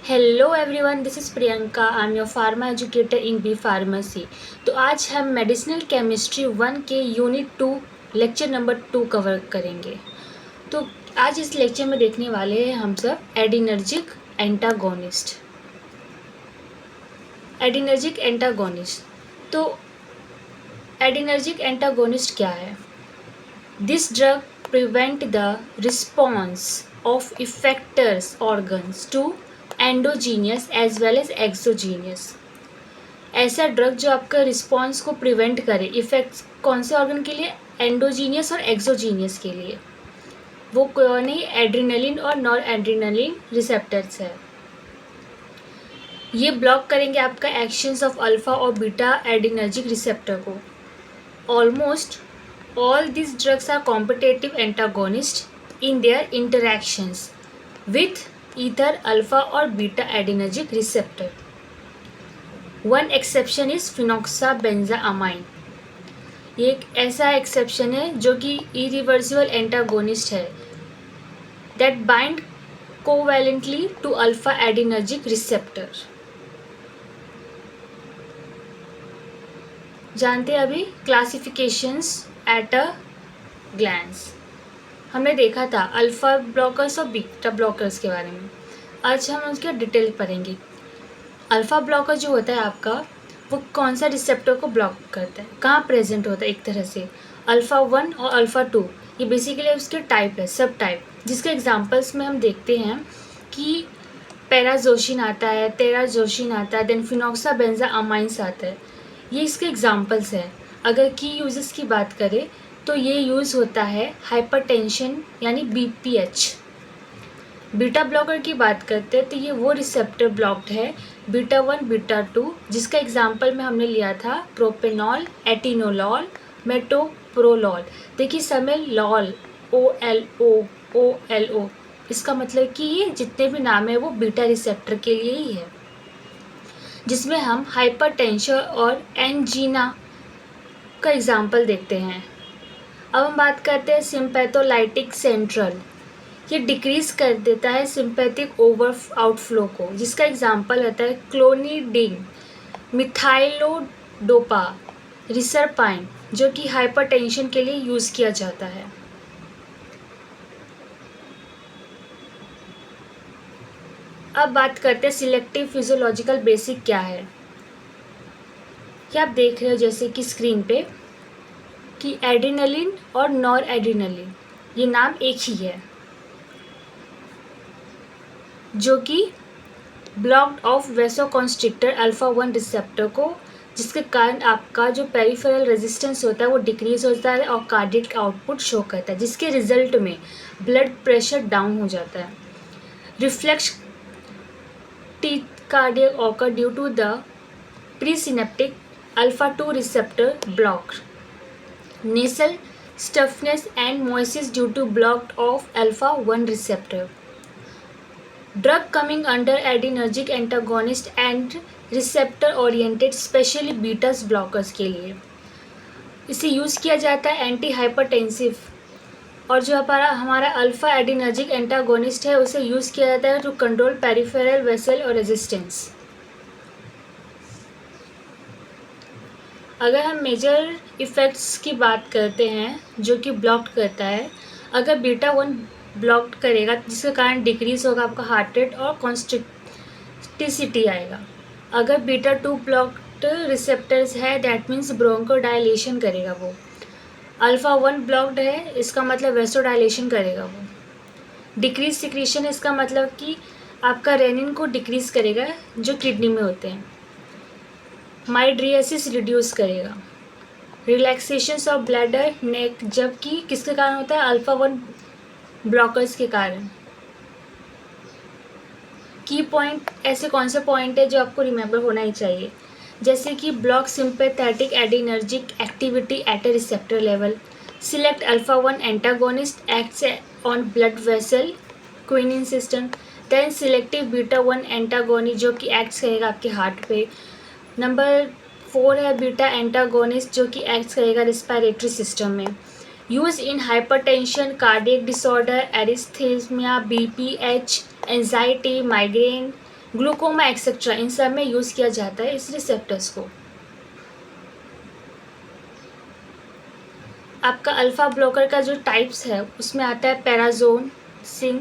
Hello everyone, this is Priyanka. I am your pharma educator in B pharmacy. तो आज हम medicinal chemistry 1 के unit 2 lecture number 2 cover करेंगे। तो आज इस लेक्चर में देखने वाले हैं हम सब एडिनर्जिक एंटागोनिस्ट। एडिनर्जिक एंटागोनिस्ट तो एडिनर्जिक एंटागोनिस्ट क्या है? This drug prevent the response of effectors organs to endogenous as well as exogenous। ऐसा ड्रग जो आपका रिस्पॉन्स को प्रिवेंट करे। इफेक्ट्स कौन से ऑर्गन के लिए? एंडोजीनियस और एक्सोजीनियस के लिए। वो कौन है? एड्रीनलिन और नॉर एड्रीनलिन रिसेप्टर्स है। ये ब्लॉक करेंगे आपका एक्शंस ऑफ अल्फा और बीटा एडिनर्जिक रिसेप्टर को। Almost all these drugs are competitive antagonists in their interactions with either alpha or beta adrenergic receptor. One exception is phenoxybenzaamine। ये एक ऐसा exception है जो कि irreversible antagonist है that bind covalently to alpha adrenergic receptor। जानते हैं अभी क्लासिफिकेशंस एट अ ग्लैंस। हमने देखा था अल्फ़ा ब्लॉकर्स और बीटा ब्लॉकर्स के बारे में। आज हम उसके डिटेल पढ़ेंगे। अल्फ़ा ब्लॉकर जो होता है आपका, वो कौन सा रिसेप्टर को ब्लॉक करता है, कहाँ प्रेजेंट होता है? एक तरह से अल्फ़ा 1 और अल्फ़ा 2 ये बेसिकली उसके टाइप है, सब टाइप, जिसके एग्जांपल्स में हम देखते हैं कि पैराजोशिन आता है, टेराजोशिन आता है, देन फिनॉक्साबेंजामाइंस आता है। ये इसके एग्जांपल्स हैं। अगर की यूजेस की बात करें तो ये यूज़ होता है हाइपरटेंशन यानी BPH। बीटा ब्लॉकर की बात करते हैं तो ये वो रिसेप्टर ब्लॉक्ड है बीटा 1 बीटा 2, जिसका एग्जांपल में हमने लिया था प्रोपेनॉल, एटिनोलॉल, मेटोप्रोलॉल। देखिए समय लॉल, OLO, इसका मतलब कि ये जितने भी नाम है वो बीटा रिसेप्टर के लिए ही है, जिसमें हम हाइपरटेंशन और एंजीना का एग्जाम्पल देखते हैं। अब हम बात करते हैं सिंपैथोलाइटिक सेंट्रल। ये डिक्रीज कर देता है सिंपैथिक ओवर आउटफ्लो को, जिसका एग्जाम्पल होता है क्लोनिडीन, मिथाइलोडोपा, रिसरपाइन, जो कि हाइपरटेंशन के लिए यूज़ किया जाता है। अब बात करते हैं सिलेक्टिव फिजियोलॉजिकल बेसिक क्या है। क्या आप देख रहे हो जैसे कि स्क्रीन पे कि एड्रेनलिन और नॉर एड्रेनलिन ये नाम एक ही है, जो कि ब्लॉक्ड ऑफ वेसोकॉन्स्ट्रिक्टर अल्फा 1 रिसेप्टर को, जिसके कारण आपका जो पेरिफेरल रेजिस्टेंस होता है वो डिक्रीज होता है और कार्डियक आउटपुट शो करता है, जिसके रिजल्ट में ब्लड प्रेशर डाउन हो जाता है। Reflex cardiac occur due to the presynaptic alpha 2 receptor block. Nasal stiffness and moisis due to blocked of alpha 1 receptor. Drug coming under adrenergic antagonist and receptor oriented specially betas blockers के लिए इसे use किया जाता है anti hypertensive. और जो हमारा alpha adrenergic antagonist है उसे यूज़ किया जाता है टू कंट्रोल पेरिफेरल वेसल और रेजिस्टेंस। अगर हम मेजर इफ़ेक्ट्स की बात करते हैं जो कि ब्लॉक्ड करता है, अगर बीटा 1 ब्लॉक्ड करेगा जिसके कारण डिक्रीज होगा आपका हार्ट रेट और कॉन्स्ट्रिक्टिसिटी आएगा। अगर बीटा 2 ब्लॉक्ड रिसेप्टर्स है दैट मीन्स ब्रोंकोडाइलेशन करेगा वो। अल्फ़ा 1 ब्लॉक्ड है, इसका मतलब वेसोडाइलेशन करेगा वो। डिक्रीज सिक्रीशन, इसका मतलब कि आपका रेनिन को डिक्रीज करेगा जो किडनी में होते हैं। माइड्रियासिस रिड्यूस करेगा। रिलैक्सेशन ऑफ ब्लैडर नेक, जबकि किसके कारण होता है? अल्फा 1 ब्लॉकर्स के कारण। की पॉइंट ऐसे कौन से पॉइंट है जो आपको रिमेंबर होना ही चाहिए, जैसे कि block sympathetic adrenergic activity at a receptor level, select alpha 1 antagonist acts on blood vessel kinin system, then selective beta 1 antagonist जो कि एक्ट्स करेगा आपके हार्ट पे। नंबर 4 है बीटा एंटागोनिस्ट जो कि एक्ट करेगा रिस्पायरेटरी सिस्टम में। Use in hypertension, cardiac disorder, arrhythmia, BPH, anxiety, migraine, glaucoma etcetera, इन सब में यूज़ किया जाता है इस रिसेप्टर्स को। आपका अल्फ़ा ब्लॉकर का जो टाइप्स है उसमें आता है पैराजोन, सिंग,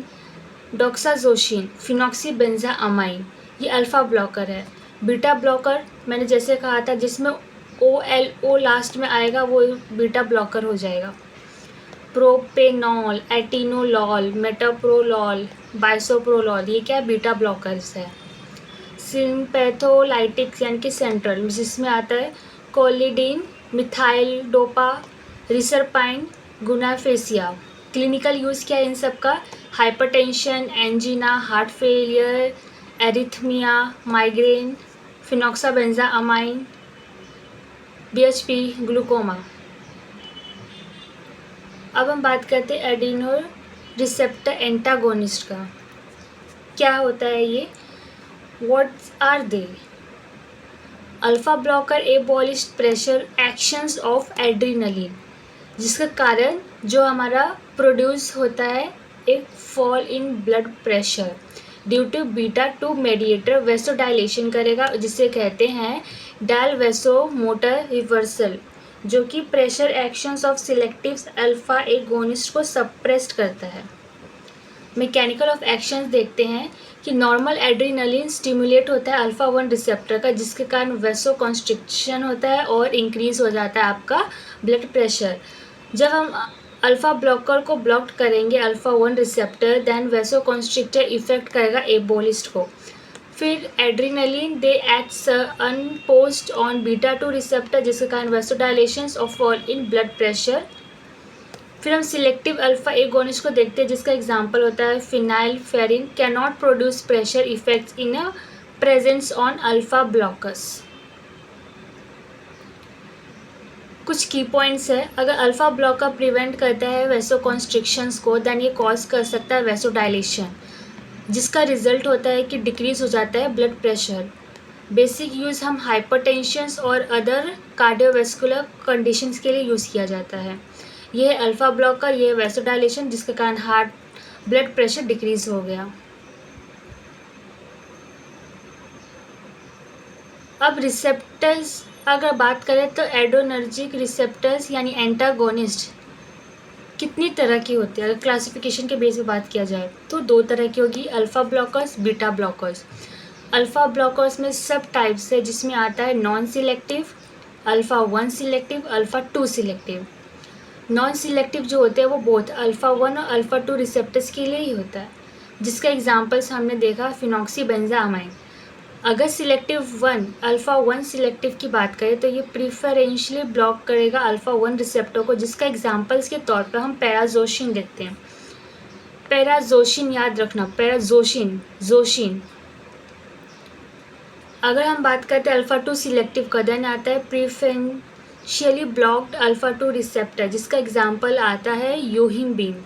डॉक्साजोशिन, फिनॉक्सीबेंजामाइन, ये अल्फ़ा ब्लॉकर है। बीटा ब्लॉकर मैंने जैसे कहा था जिसमें OLO लास्ट में आएगा वो बीटा ब्लॉकर हो जाएगा। प्रोपेनॉल, एटिनोलॉल, मेटाप्रोलॉल, बाइसोप्रोलॉल, ये क्या है, बीटा ब्लॉकर्स है। सिम्पैथोलाइटिक्स यानी कि सेंट्रल, जिसमें आता है clonidine, methyl dopa, reserpine, guanfacine. Clinical use क्या है इन सब का, hypertension, angina, heart failure, arrhythmia, migraine, phenoxybenzamine, BHP, glaucoma. अब हम बात करते हैं एडिनो रिसेप्टर एंटागोनिस्ट का। क्या होता है ये, what are they? Alpha blocker abolish pressure actions of adrenaline, जिसका कारण जो हमारा प्रोड्यूस होता है एक fall in blood pressure due to beta 2 mediator vasodilation करेगा, जिसे कहते हैं डायल वेसो मोटर रिवर्सल, जो कि pressure actions of selective alpha agonist को सप्रेस्ड करता है। मैकेनिकल ऑफ एक्शंस देखते हैं कि नॉर्मल एड्रीनलिन स्टिमुलेट होता है अल्फ़ा 1 रिसेप्टर का, जिसके कारण वेसो कॉन्स्ट्रिक्शन होता है और इंक्रीज हो जाता है आपका ब्लड प्रेशर। जब हम अल्फ़ा ब्लॉकर को ब्लॉक करेंगे alpha 1 receptor, then vasoconstrictor effect करेगा एबोलिस्ट को। फिर adrenaline they acts unopposed on beta 2 receptor, जिसके कारण वेसोडाइलेशंस और फॉल इन ब्लड प्रेशर। फिर हम सिलेक्टिव अल्फ़ा एगोनिस्ट को देखते हैं, जिसका एग्जांपल होता है phenylephrine can not produce pressure effects in a presence on alpha blockers. कुछ की पॉइंट्स है, अगर अल्फ़ा ब्लॉकर प्रिवेंट करता है वेसो कॉन्स्ट्रिक्शंस को, देन ये कॉज कर सकता है वेसोडाइलेशन, जिसका रिजल्ट होता है कि डिक्रीज हो जाता है ब्लड प्रेशर। बेसिक यूज़ हम हाइपरटेंशन और अदर कार्डियोवैस्कुलर कंडीशंस के लिए यूज़ किया जाता है। ये है अल्फ़ा ब्लॉकर, ये है वेसोडाइलेशन, जिसके कारण हार्ट ब्लड प्रेशर डिक्रीज हो गया। अब रिसेप्टर्स अगर बात करें तो एड्रेनर्जिक रिसेप्टर्स यानी एंटागोनिस्ट कितनी तरह की होती है, अगर क्लासिफिकेशन के बेस पे बात किया जाए तो 2 तरह की होगी, alpha blockers, beta blockers. Alpha blockers में सब टाइप्स है, जिसमें आता है non selective, alpha 1 selective, alpha 2 selective. Non selective जो होते हैं वो बोथ अल्फ़ा 1 और अल्फ़ा 2 रिसेप्टर्स के लिए ही होता है, जिसका एग्जाम्पल्स हमने देखा फिनॉक्सीबेंजामाइन। अगर सिलेक्टिव 1 अल्फ़ा 1 सिलेक्टिव की बात करें तो ये प्रिफरेंशियली ब्लॉक करेगा अल्फ़ा 1 रिसेप्टर को, जिसका एग्जाम्पल्स के तौर पर हम पैराजोशिन देखते हैं। पैराजोशिन याद रखना, पैराजोशिन, जोशिन। अगर हम बात करते हैं अल्फ़ा 2 सिलेक्टिव का, देन आता है प्रिफरेंशियली ब्लॉक्ड अल्फ़ा 2 रिसेप्टर, जिसका एग्जाम्पल आता है यूहिम्बीन।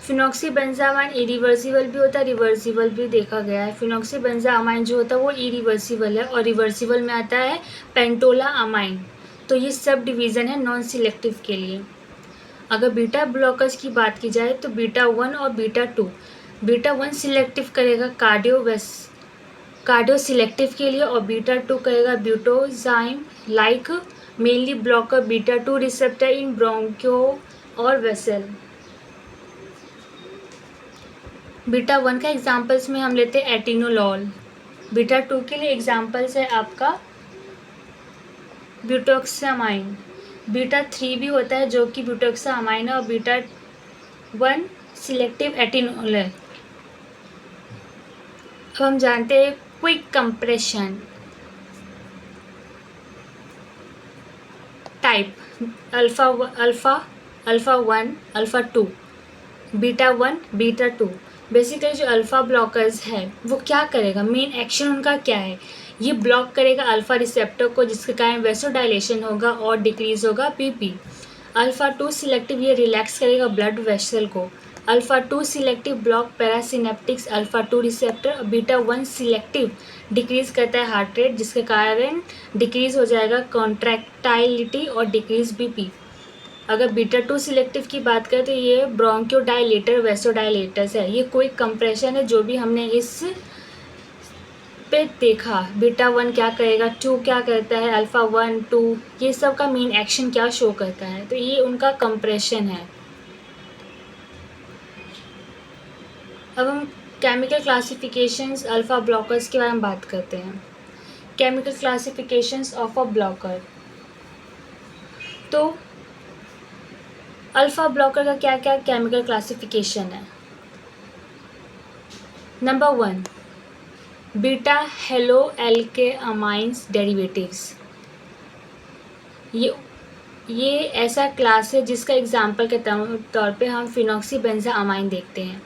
फिनॉक्सीबेंजामाइन इरिवर्सिबल भी होता है, रिवर्सिबल भी देखा गया है। फिनॉक्सीबेंजामाइन जो होता है वो इरिवर्सिबल है, और रिवर्सिबल में आता है पेंटोलामाइन। तो ये सब डिवीज़न है नॉन सिलेक्टिव के लिए। अगर बीटा ब्लॉकर्स की बात की जाए तो बीटा 1 और बीटा 2। बीटा 1 सिलेक्टिव करेगा कार्डियो सिलेक्टिव के लिए, और बीटा 2 करेगा butoxamine like mainly blocker beta 2 receptor in bronchio और वेसल। बीटा 1 का एग्जाम्पल्स में हम लेते हैं एटिनोलॉल। बीटा 2 के लिए एग्जाम्पल्स है आपका ब्यूटोक्सामाइन। बीटा 3 भी होता है जो कि ब्यूटोक्सामाइन है, और बीटा 1 सिलेक्टिव एटिनोल है। अब हम जानते हैं quick compression type, alpha 1, alpha 2, beta 1, beta 2। Basically जो अल्फ़ा ब्लॉकर्स है वो क्या करेगा, मेन एक्शन उनका क्या है, ये ब्लॉक करेगा अल्फ़ा रिसेप्टर को, जिसके कारण वेसोडाइलेशन होगा और डिक्रीज होगा बीपी। अल्फ़ा 2 सिलेक्टिव ये रिलैक्स करेगा ब्लड वेसल को। Alpha 2 selective block parasynaptics alpha 2 receptor. Beta 1 selective decrease करता है हार्ट रेट, जिसके कारण डिक्रीज हो जाएगा कॉन्ट्रैक्टाइलिटी और डिक्रीज बीपी। अगर बीटा 2 सिलेक्टिव की बात करें तो ये ब्रोंकियोडाइलेटर वेसोडाइलेटर्स है, ये कोई कंप्रेशन है जो भी हमने इस पे देखा बीटा 1 क्या करेगा, 2 क्या करता है, अल्फ़ा 1 2 ये सब का मेन एक्शन क्या शो करता है, तो ये उनका कंप्रेशन है। अब हम केमिकल क्लासिफिकेशंस अल्फ़ा ब्लॉकर्स के बारे में बात करते हैं। Chemical classifications of a blocker. तो अल्फ़ा ब्लॉकर का क्या क्या केमिकल क्लासिफिकेशन है। Number 1 beta haloalkylamines derivatives. ये ऐसा क्लास है जिसका एग्जाम्पल के तौर पे हम फिनॉक्सीबेंजामाइन देखते हैं,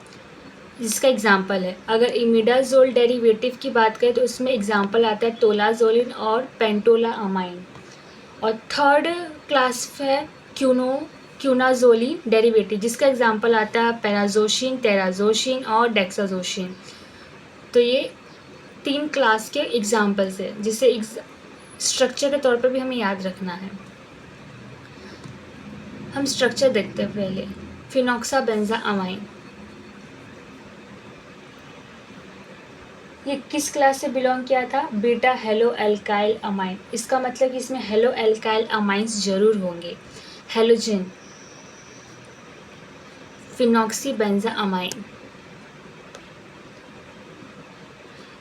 जिसका एग्जाम्पल है। अगर इमिडाजोल डेरिवेटिव की बात करें तो उसमें एग्जाम्पल आता है टोलाजोलिन और पेंटोलामाइन। और थर्ड क्लास है क्यूनाजोलिन डेरिवेटिव, जिसका एग्जाम्पल आता है पैराजोशिन, टेराजोशिन और डेक्साजोशिन। तो ये 3 क्लास के एग्जाम्पल्स है जिसे स्ट्रक्चर के तौर पर भी हमें याद रखना है। हम स्ट्रक्चर देखते हैं पहले। फिनॉक्साबेंजामाइन ये किस क्लास से बिलोंग किया था, बीटा हेलो एल्काइल अमाइन। इसका मतलब कि इसमें हेलो एल्काइल अमाइंस जरूर होंगे। हेलोजन फिनॉक्सीबेंजामाइन।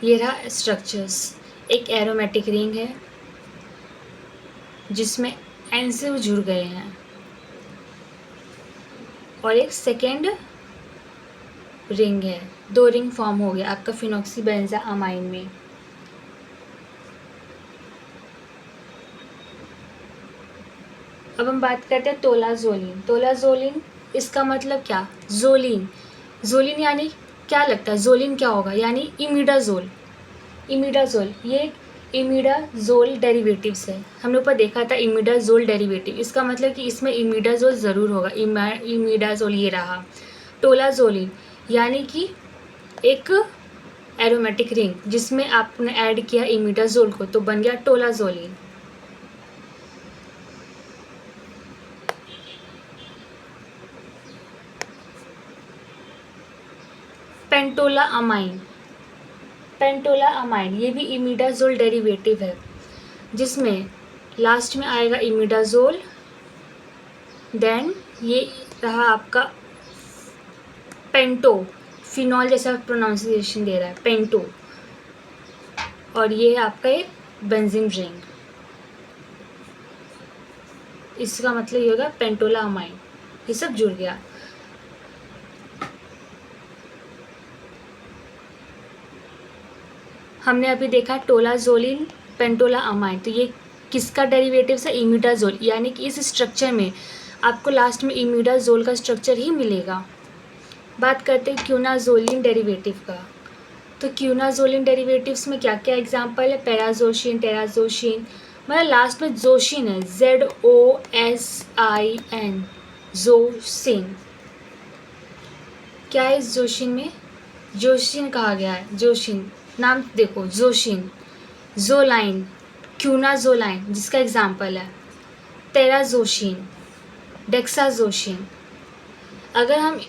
ये रहा स्ट्रक्चर्स। एक एरोमेटिक रिंग है जिसमें एंसिल जुड़ गए हैं और एक सेकेंड रिंग है, 2 रिंग फॉर्म हो गया आपका फिनॉक्सीबेंजामाइन में। अब हम बात करते हैं टोलाजोलिन। टोलाजोलिन इसका मतलब क्या, जोलिन। जोलिन यानी क्या लगता है, जोलिन क्या होगा, यानी इमिडाजोल। इमिडाजोल ये इमिडाजोल डेरिवेटिव्स है। हमने ऊपर देखा था इमिडाजोल डेरिवेटिव, इसका मतलब कि इसमें इमिडाजोल ज़रूर होगा। इमिडाजोल ये रहा। टोलाजोलिन यानी कि एक एरोमेटिक रिंग जिसमें आपने ऐड किया इमिडाजोल को तो बन गया टोलाजोलिन। पेंटोलामाइन। पेंटोलामाइन ये भी इमिडाजोल डेरिवेटिव है जिसमें लास्ट में आएगा इमिडाजोल, देन ये रहा आपका पेंटो, फिनॉल जैसा प्रोनाउंसिएशन दे रहा है पेंटो, और ये है आपका एक बेंजीन रिंग। इसका मतलब ये होगा पेंटोलामाइन, ये सब जुड़ गया। हमने अभी देखा टोलाजोलिन पेंटोलामाइन, तो ये किसका डेरिवेटिव है, इमिडाजोल, यानी कि इस स्ट्रक्चर में आपको लास्ट में इमिडाजोल का स्ट्रक्चर ही मिलेगा। बात करते हैं क्यूनाजोलिन डेरिवेटिव का। तो क्यूनाजोलिन डेरिवेटिव्स में क्या क्या एग्जांपल है, पैराजोशिन, टेराजोशिन, मतलब लास्ट में जोशिन है, ZOSIN, जोशिन। क्या है इस जोशिन में, जोशिन कहा गया है, जोशिन नाम देखो, जोशिन, जोलाइन, क्यूनाजोलाइन जिसका एग्जाम्पल है, टेराजोशिन, डेक्साजोशिन। अगर हम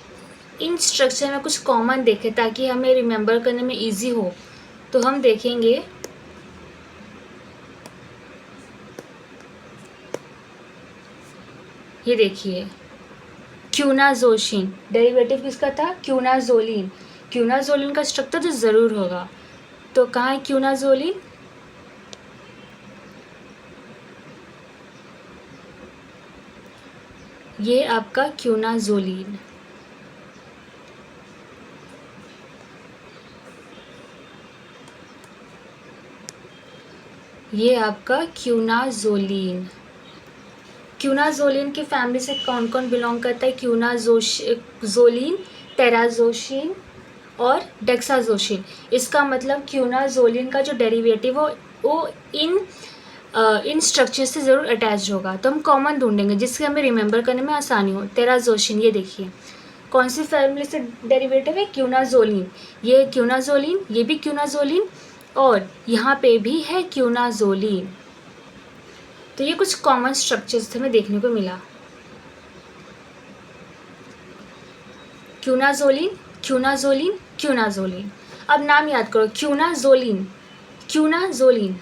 इन स्ट्रक्चर में कुछ कॉमन देखें ताकि हमें रिमेंबर करने में इजी हो, तो हम देखेंगे ये देखिए क्यूनाजोशिन डेरिवेटिव किसका था, क्यूनाजोलिन। क्यूनाजोलिन का स्ट्रक्चर तो ज़रूर होगा, तो कहाँ है क्यूनाजोलिन, ये आपका क्यूनाजोलिन। ये आपका क्यूनाजोलिन। क्यूनाजोलिन की फैमिली से कौन कौन बिलोंग करता है, क्यूनाजोलिन, टेराजोशिन और डेक्साजोशिन। इसका मतलब क्यूनाजोलिन का जो डेरिवेटिव हो वो इन स्ट्रक्चर से ज़रूर अटैच होगा, तो हम कॉमन ढूंढेंगे जिससे हमें रिमेंबर करने में आसानी हो। टेराजोशिन ये देखिए कौन सी फैमिली से डेरिवेटिव है, क्यूनाजोलिन। ये क्यूनाजोलिन, ये भी क्यूनाजोलिन और यहाँ पे भी है क्यूनाजोलिन। तो ये कुछ कॉमन स्ट्रक्चर्स हमें देखने को मिला। क्यूनाजोलिन, क्यूनाजोलिन, क्यूनाजोलिन। अब नाम याद करो, क्यूनाजोलिन क्यूनाजोलिन।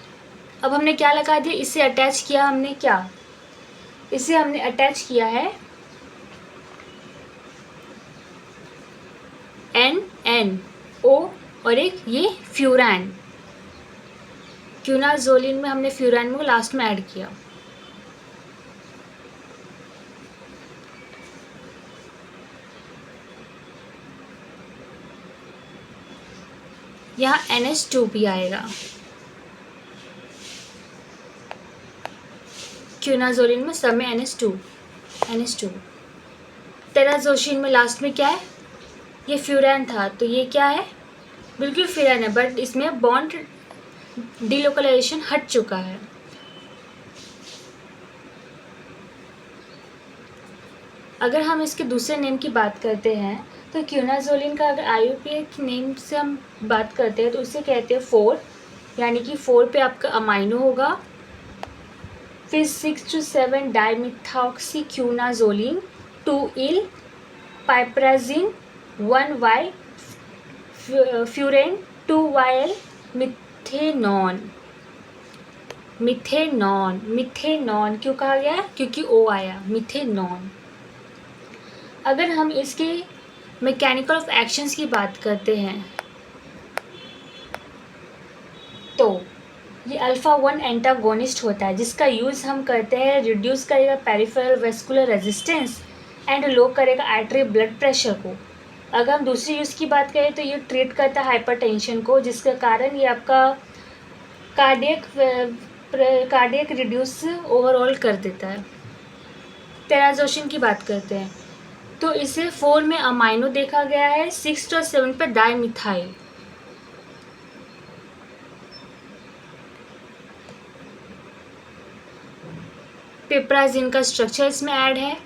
अब हमने क्या लगा दिया, इसे अटैच किया हमने, क्या इसे हमने अटैच किया है NO और एक ये फ्यूरान। क्यूनाजोलिन में हमने फ्यूरान को लास्ट में ऐड किया। यहाँ NH2 भी आएगा। क्यूनाजोलिन में सब में NH2। टेराजोशिन में लास्ट में क्या है, ये फ्यूरान था तो ये क्या है, बिल्कुल फ्यूरान है, बट इसमें बॉन्ड डिलोकलाइजेशन हट चुका है। अगर हम इसके दूसरे नेम की बात करते हैं तो क्यूनाजोलिन का अगर IUPAC नेम से हम बात करते हैं तो उसे कहते हैं 4, यानी कि 4 पे आपका अमाइनो होगा, फिर 6 to 7 dimethoxy quinazoline, 2 yl piperazine, 1 yl furan, 2 yl methanone. Methanone क्यों कहा गया, क्योंकि O आया, मिथेनॉन। अगर हम इसके मैकेनिकल ऑफ एक्शंस की बात करते हैं तो ये अल्फ़ा-1 एंटागोनिस्ट होता है, जिसका यूज़ हम करते हैं, रिड्यूस करेगा peripheral vascular resistance and low करेगा आर्टरी ब्लड प्रेशर को। अगर हम दूसरी यूज़ की बात करें तो ये ट्रीट करता है हाइपरटेंशन को, जिसके कारण ये आपका कार्डियक रिड्यूस ओवरऑल कर देता है। टेराजोशिन की बात करते हैं तो इसे 4 में अमाइनो देखा गया है, 6 और 7 पे डाइमिथाइल। पिप्राजिन का स्ट्रक्चर इसमें ऐड है।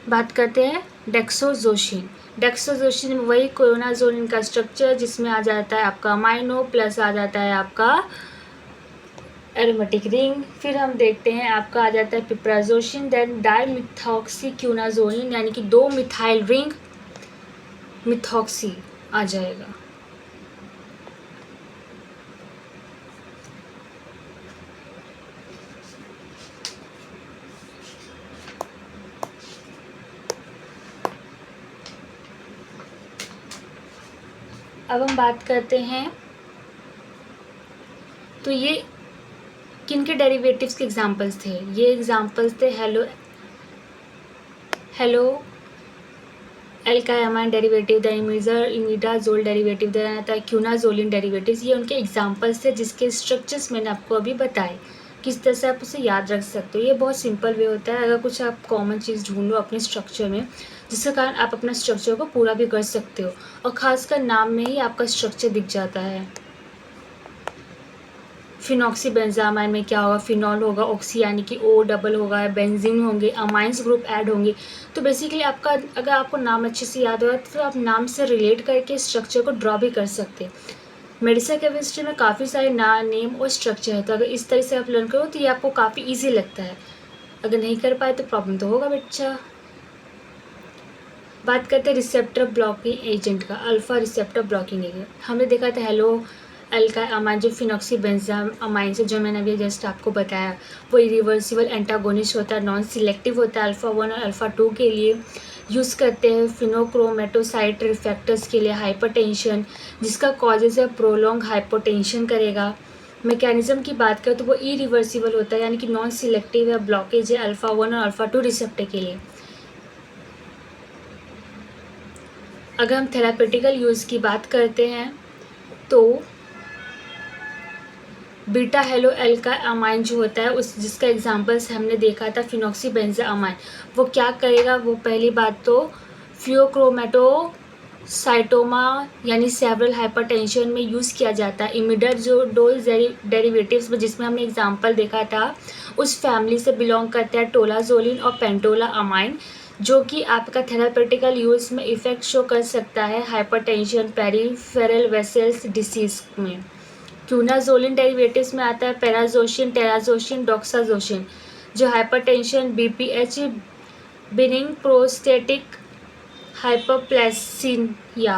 बात करते हैं डेक्सोजोशिन में वही क्यूनाजोलिन का स्ट्रक्चर, जिसमें आ जाता है आपका अमाइनो प्लस आ जाता है आपका एरोमेटिक रिंग। फिर हम देखते हैं आपका आ जाता है पिप्राजोशिन, देन डाइमिथॉक्सी क्यूनाजोलिन, यानी कि 2 मिथाइल रिंग मिथॉक्सी आ जाएगा। अब हम बात करते हैं तो ये किन के डेरिवेटिव्स के एग्जांपल्स थे, ये एग्जांपल्स थे हेलो एल्कायामाइन derivative, the imidazole derivative, then आता है क्यूनाजोलिन डेरिवेटिव्स। ये उनके एग्जांपल्स थे जिसके स्ट्रक्चर्स मैंने आपको अभी बताए, किस तरह से आप उसे याद रख सकते हो। ये बहुत सिंपल वे होता है, अगर कुछ आप कॉमन चीज़ ढूंढो अपने स्ट्रक्चर में, जिसके कारण आप अपना स्ट्रक्चर को पूरा भी कर सकते हो, और ख़ासकर नाम में ही आपका स्ट्रक्चर दिख जाता है। फिनॉक्सीबेंजामाइन में क्या होगा, फिनॉल होगा, ऑक्सी यानी कि O डबल होगा, बेंजीन होंगे, अमाइंस ग्रुप ऐड होंगे। तो बेसिकली आपका अगर आपको नाम अच्छे से याद होगा तो आप नाम से रिलेट करके स्ट्रक्चर को ड्रॉ भी कर सकते हैं। मेडिसिन केमिस्ट्री में काफ़ी सारे नेम और स्ट्रक्चर है, तो अगर इस तरह से आप लर्न करो तो ये आपको काफ़ी ईजी लगता है। अगर नहीं कर पाए तो प्रॉब्लम तो होगा बच्चा। बात करते हैं रिसेप्टर ब्लॉकिंग एजेंट का, अल्फा रिसेप्टर ब्लॉकिंग एजेंट। हमने देखा था हेलो एल्कामाइन जो फिनॉक्सीबेंजामाइन से, जो मैंने अभी जस्ट आपको बताया, वो इरिवर्सिबल एंटागोनिस्ट होता है, नॉन सिलेक्टिव होता है अल्फ़ा-1 और अल्फ़ा-2 के लिए। यूज़ करते हैं फिनोक्रोमेटोसाइट रिफ्रैक्टर्स के लिए, हाइपरटेंशन जिसका कॉजेज है प्रोलॉन्ग हाइपोटेंशन करेगा। मैकेनिज्म की बात करें तो वो इरिवर्सिबल होता है, यानी कि नॉन सिलेक्टिव है, ब्लॉकेज है अल्फ़ा-1 और अल्फ़ा-2 रिसेप्टर के लिए। अगर हम थेरापेटिकल यूज़ की बात करते हैं तो बीटा हेलो एल्कामाइन जो होता है उस जिसका एग्जांपल्स हमने देखा था फिनॉक्सीबेंजामाइन, वो क्या करेगा, वो पहली बात तो फियोक्रोमेटोसाइटोमा यानी सेवरल हाइपरटेंशन में यूज़ किया जाता है। इमिडाजोल डेरिवेटिव्स में जिसमें हमने एग्जांपल देखा था उस फैमिली से बिलोंग करता है टोलाजोलिन और पेंटोला अमाइन, जो कि आपका थेरापेटिकल यूज़ में इफ़ेक्ट शो कर सकता है हाइपरटेंशन पेरिफेरल वेसल्स डिसीज़ में। क्यूनाजोलिन डेरिवेटिव्स में आता है पैराजोशिन, टेराजोशिन, डॉक्साजोशिन, जो hypertension, BPH, binning prostatic hyperplasia.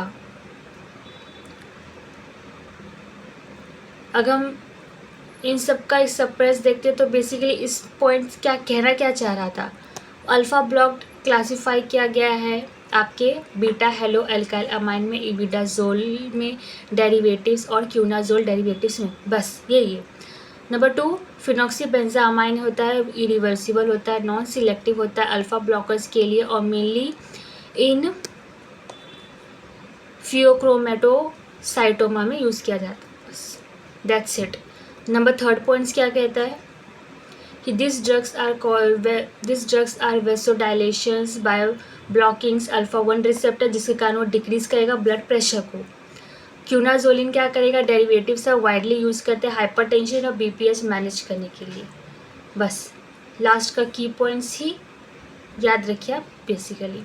अगर हम इन सब का सप्रेस देखते तो बेसिकली इस पॉइंट क्या कहना क्या चाह रहा था, अल्फा ब्लॉक क्लासीफाई किया गया है आपके बीटा हेलो एल्काइल अमाइन में, इबिडाजोल में डेरिवेटिव्स और क्यूनाजोल डेरिवेटिव्स में, बस यही है। नंबर 2 फिनॉक्सीबेंजामाइन होता है, इरिवर्सिबल होता है, नॉन सिलेक्टिव होता है अल्फा ब्लॉकर्स के लिए और मेनली इन फियोक्रोमेटोसाइटोमा में यूज़ किया जाता है, बस दैट्स इट। नंबर 3 पॉइंट्स क्या कहता है कि this drugs are vasodilations by blockings alpha 1 receptor, जिसके कारण वो डिक्रीज करेगा ब्लड प्रेशर को। क्यूनाजोलिन क्या करेगा, डेरिवेटिव्स है वाइडली यूज़ करते हैं हाइपरटेंशन और बीपीएच मैनेज करने के लिए। बस लास्ट का की पॉइंट्स ही याद रखिए आप। बेसिकली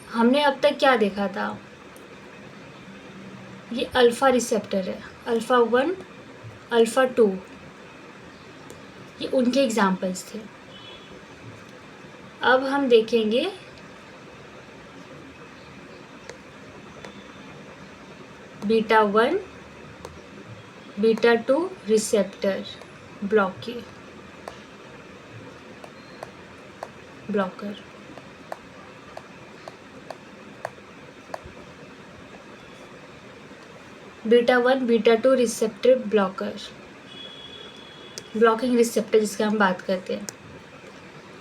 हमने अब तक क्या देखा था, ये अल्फ़ा रिसेप्टर है, अल्फ़ा 1 अल्फ़ा 2, ये उनके एग्जाम्पल्स थे। अब हम देखेंगे beta 1 beta 2 receptor blocker. Beta 1 beta 2 receptor blocking receptor जिसका हम बात करते हैं।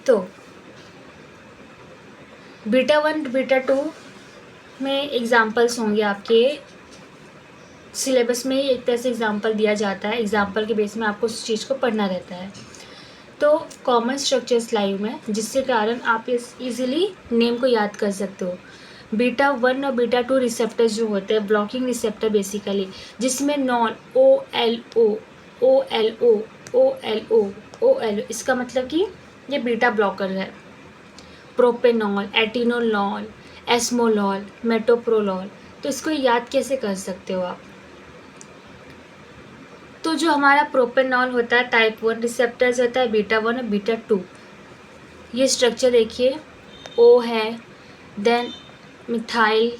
तो बीटा 1 बीटा 2 में एग्जाम्पल्स होंगे आपके सिलेबस में ही, एक तरह से एग्जाम्पल दिया जाता है, एग्जाम्पल के बेस में आपको उस चीज़ को पढ़ना रहता है। तो कॉमन स्ट्रक्चर्स लाई में, जिसके कारण आप इस इजीली नेम को याद कर सकते हो। बीटा 1 और बीटा 2 रिसेप्टर्स जो होते हैं ब्लॉकिंग रिसेप्टर बेसिकली, जिसमें नॉन OLO, इसका मतलब कि ये बीटा ब्लॉकर है। प्रोपेनॉल, एटिनोलॉल, एस्मोलॉल, मेटोप्रोलॉल, तो इसको याद कैसे कर सकते हो आप। तो जो हमारा प्रोपेनॉल होता है टाइप 1 रिसेप्टर्स होता है बीटा 1 और बीटा 2। ये स्ट्रक्चर देखिए, O है, देन मिथाइल,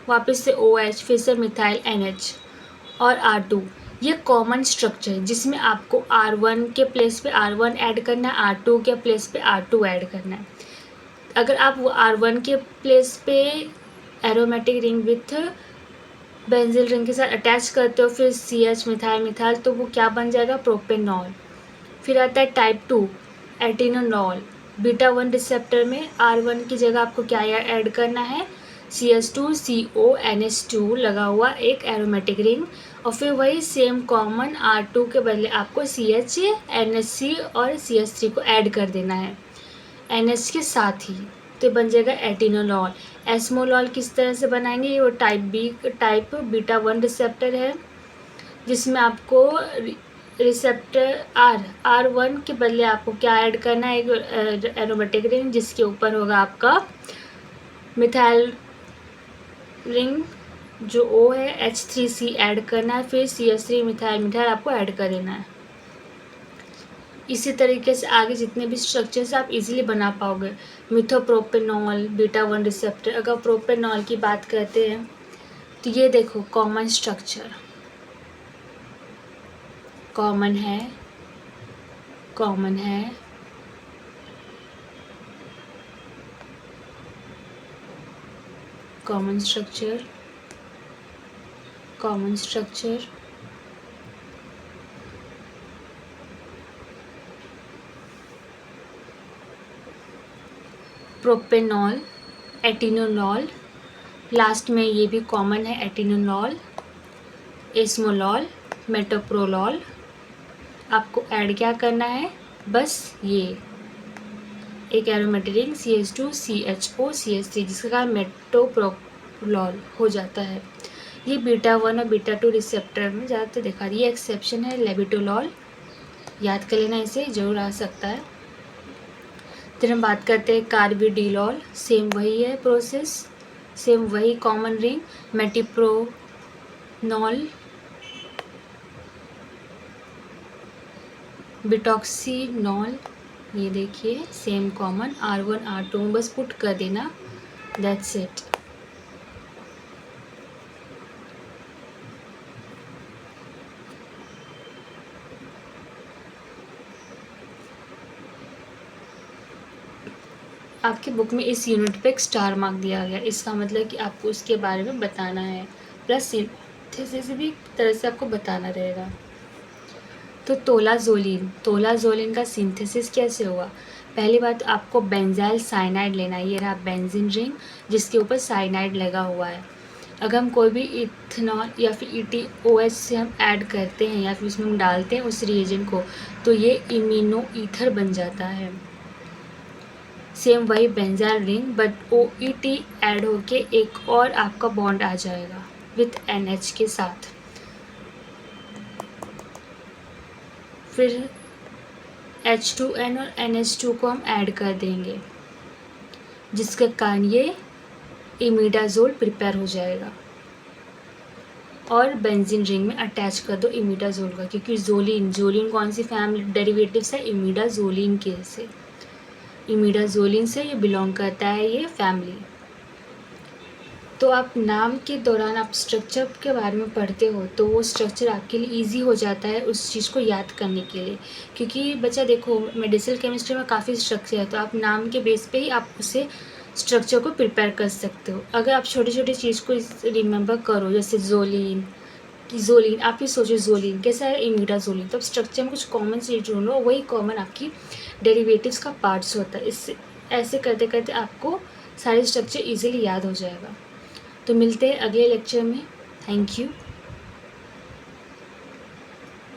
वापस से OH, फिर से मिथाइल NH और R2। ये कॉमन स्ट्रक्चर है जिसमें आपको R1 के प्लेस पे R1 ऐड करना है, R2 के प्लेस पे R2 ऐड करना है। अगर आप वो R1 के प्लेस पे aromatic ring with benzyl ring के साथ अटैच करते हो, फिर CH मिथाइल, तो वो क्या बन जाएगा, प्रोपेनॉल। फिर आता है टाइप 2 एटिनोलॉल। बीटा 1 रिसेप्टर में R1 की जगह आपको क्या ऐड करना है, CH2CONH2 लगा हुआ एक एरोमेटिक रिंग, और फिर वही सेम कॉमन R2 के बदले आपको CH NH3 और CH3 को ऐड कर देना है NH के साथ ही, तो बन जाएगा एटिनोलॉल। एस्मोलॉल किस तरह से बनाएंगे, ये वो टाइप बीटा 1 रिसेप्टर है, जिसमें आपको रिसेप्टर R1 के बदले आपको क्या ऐड करना है, एक एरोमेटिक रिंग जिसके ऊपर होगा आपका मिथाइल रिंग जो O है, H3C ऐड करना है, फिर CH3 मिथाइल आपको ऐड कर देना है। इसी तरीके से आगे जितने भी स्ट्रक्चर्स आप इजीली बना पाओगे। मिथोप्रोपेनॉल बीटा 1 रिसेप्टर, अगर प्रोपेनॉल की बात करते हैं तो ये देखो कॉमन स्ट्रक्चर, कॉमन है, common structure propanol, atenolol, last में ये भी कॉमन है एटिनोलॉल, एस्मोलॉल, मेटोप्रोलॉल। आपको ऐड क्या करना है, बस ये एक एरोमेटिक रिंग CH2CHO CH3 जिसका कारण मेटोप्रोलॉल हो जाता है। ये बीटा 1 और बीटा 2 रिसेप्टर में ज़्यादातर देखा, ये एक्सेप्शन है लेबिटोलॉल, याद कर लेना, इसे जरूर आ सकता है। फिर हम बात करते हैं कार्बिडिलॉल, सेम वही है प्रोसेस, सेम वही कॉमन रिंग, मेटिप्रोनॉल, बिटॉक्सीनॉल, ये देखिए सेम कॉमन R1 R2 में बस पुट कर देना, दैट्स इट। आपकी बुक में इस यूनिट पे एक स्टार मार्क दिया गया, इसका मतलब कि आपको उसके बारे में बताना है, प्लस सिंथेसिस भी एक तरह से आपको बताना रहेगा। तो तोलाजोलिन का सिंथेसिस कैसे हुआ? पहली बात आपको बेंजाइल साइनाइड लेना है, ये रहा बेंजीन रिंग जिसके ऊपर साइनाइड लगा हुआ है। अगर हम कोई भी इथेनॉल या फिर ETOH से हम ऐड करते हैं या फिर उसमें हम डालते हैं उस रिएजेंट को, तो ये इमिनो ईथर बन जाता है। सेम वही benzyl ring but OET add होके एक और आपका बॉन्ड आ जाएगा विथ NH के साथ। फिर H2N और NH2 को हम ऐड कर देंगे, जिसके कारण ये इमिडाज़ोल प्रिपेयर हो जाएगा और बेंजीन रिंग में अटैच कर दो इमिडाज़ोल का, क्योंकि जोलिन कौन सी फैमिली डेरिवेटिव्स है? इमिडाज़ोलिन के से, इमिडाज़ोलिन से ये बिलोंग करता है ये फैमिली। तो आप नाम के दौरान आप स्ट्रक्चर के बारे में पढ़ते हो तो वो स्ट्रक्चर आपके लिए इजी हो जाता है उस चीज़ को याद करने के लिए, क्योंकि बच्चा देखो मेडिसिनल केमिस्ट्री में काफ़ी स्ट्रक्चर है, तो आप नाम के बेस पे ही आप उसे स्ट्रक्चर को प्रिपेयर कर सकते हो। अगर आप छोटी छोटी चीज़ को रिमेंबर करो, जैसे जोलिन आप ही सोचो जोलिन कैसा है, इमिडाज़ोलिन, तो स्ट्रक्चर में कुछ कॉमन चीज़ ढूंढो, वही कॉमन आपकी डेरिवेटिव्स का पार्ट्स होता है। इससे ऐसे करते करते आपको सारे स्ट्रक्चर ईजिली याद हो जाएगा। तो मिलते हैं अगले लेक्चर में। Thank you.